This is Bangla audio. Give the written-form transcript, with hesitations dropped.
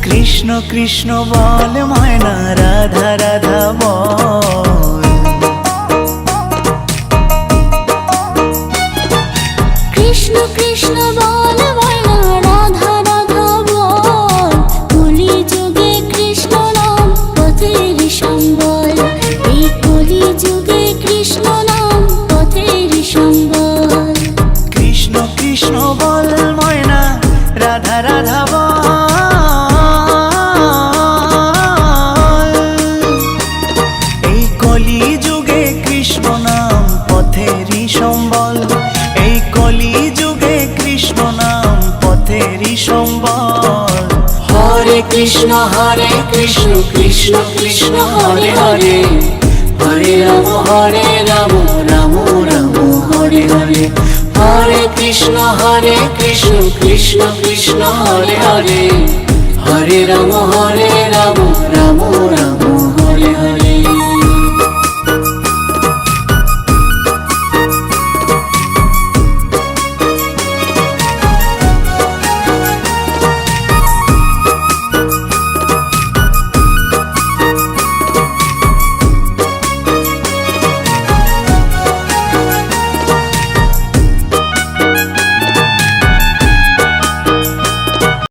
কৃষ্ণ কৃষ্ণ বল ময়না, রাধা রাধা বল। কৃষ্ণ কৃষ্ণ বল ময়না, রাধা রাধা বল। কলি যুগে কৃষ্ণ নাম পথের সম্বল, এই কলি যুগে কৃষ্ণ নাম পথের সম্বল। কৃষ্ণ কৃষ্ণ বল ময়না, রাধা রাধা বল। এই কলি যুগে কৃষ্ণ নাম পথেরই সম্বল, এই কলি যুগে কৃষ্ণ নাম পথেরই সম্বল। হরে কৃষ্ণ কৃষ্ণ কৃষ্ণ হরে হরে, হরে রাম রাম রাম হরে হরে। হরে কৃষ্ণ কৃষ্ণ কৃষ্ণ হরে হরে, হরে রাম